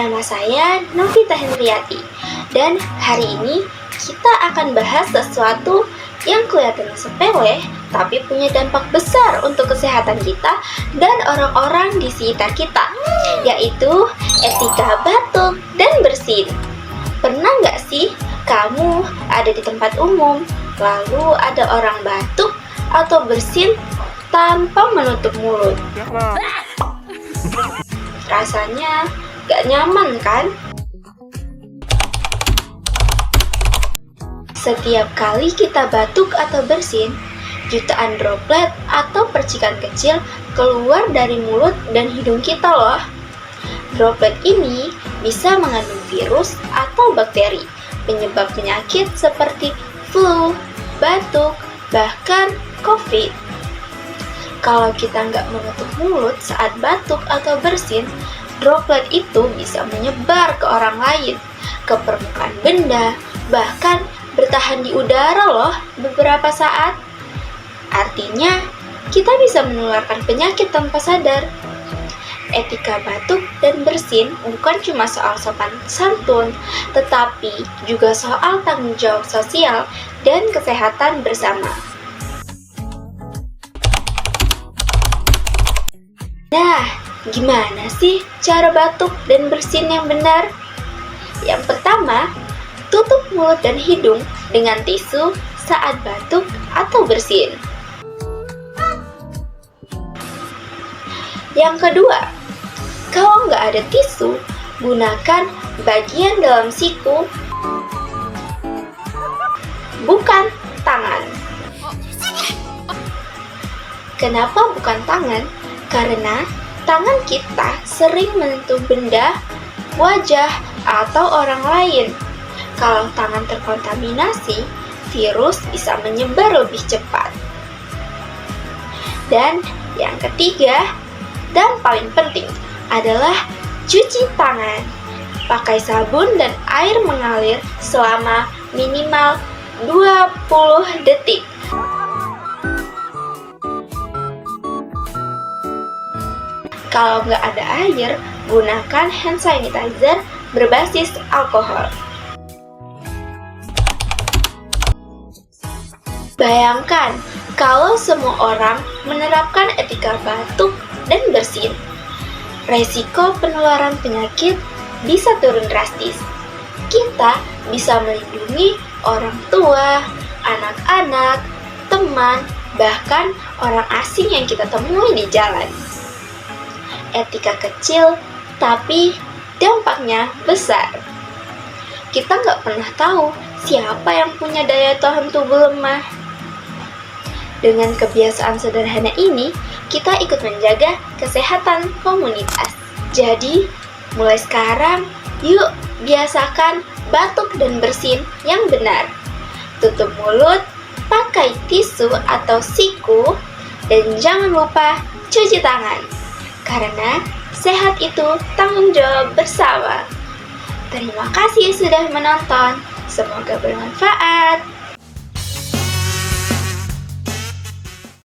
Nama saya Novita Hendriati, dan hari ini kita akan bahas sesuatu yang kelihatannya sepele tapi punya dampak besar untuk kesehatan kita dan orang-orang di sekitar kita, yaitu etika batuk dan bersin. Pernah nggak sih kamu ada di tempat umum, lalu ada orang batuk atau bersin tanpa menutup mulut? Rasanya gak nyaman kan? Setiap kali kita batuk atau bersin, jutaan droplet atau percikan kecil keluar dari mulut dan hidung kita loh. Droplet ini bisa mengandung virus atau bakteri, penyebab penyakit seperti flu, batuk, bahkan COVID. Kalau kita nggak menutup mulut saat batuk atau bersin, droplet itu bisa menyebar ke orang lain, ke permukaan benda, bahkan bertahan di udara loh beberapa saat. Artinya, kita bisa menularkan penyakit tanpa sadar. Etika batuk dan bersin bukan cuma soal sopan santun, tetapi juga soal tanggung jawab sosial dan kesehatan bersama. Nah, gimana sih cara batuk dan bersin yang benar? Yang pertama, tutup mulut dan hidung dengan tisu saat batuk atau bersin. Yang kedua, kalau nggak ada tisu, gunakan bagian dalam siku, bukan tangan. Kenapa bukan tangan? Karena tangan kita sering menyentuh benda, wajah, atau orang lain. Kalau tangan terkontaminasi, virus bisa menyebar lebih cepat. Dan yang ketiga, dan paling penting, adalah cuci tangan. Pakai sabun dan air mengalir selama minimal 20 detik. Kalau nggak ada air, gunakan hand sanitizer berbasis alkohol. Bayangkan kalau semua orang menerapkan etika batuk dan bersin. Resiko penularan penyakit bisa turun drastis. Kita bisa melindungi orang tua, anak-anak, teman, bahkan orang asing yang kita temui di jalan. Etika kecil, tapi dampaknya besar. Kita nggak pernah tahu siapa yang punya daya tahan tubuh lemah. Dengan kebiasaan sederhana ini, kita ikut menjaga kesehatan komunitas. Jadi, mulai sekarang, yuk biasakan batuk dan bersin yang benar. Tutup mulut, pakai tisu atau siku, dan jangan lupa cuci tangan. Karena sehat itu tanggung jawab bersama. Terima kasih sudah menonton. Semoga bermanfaat.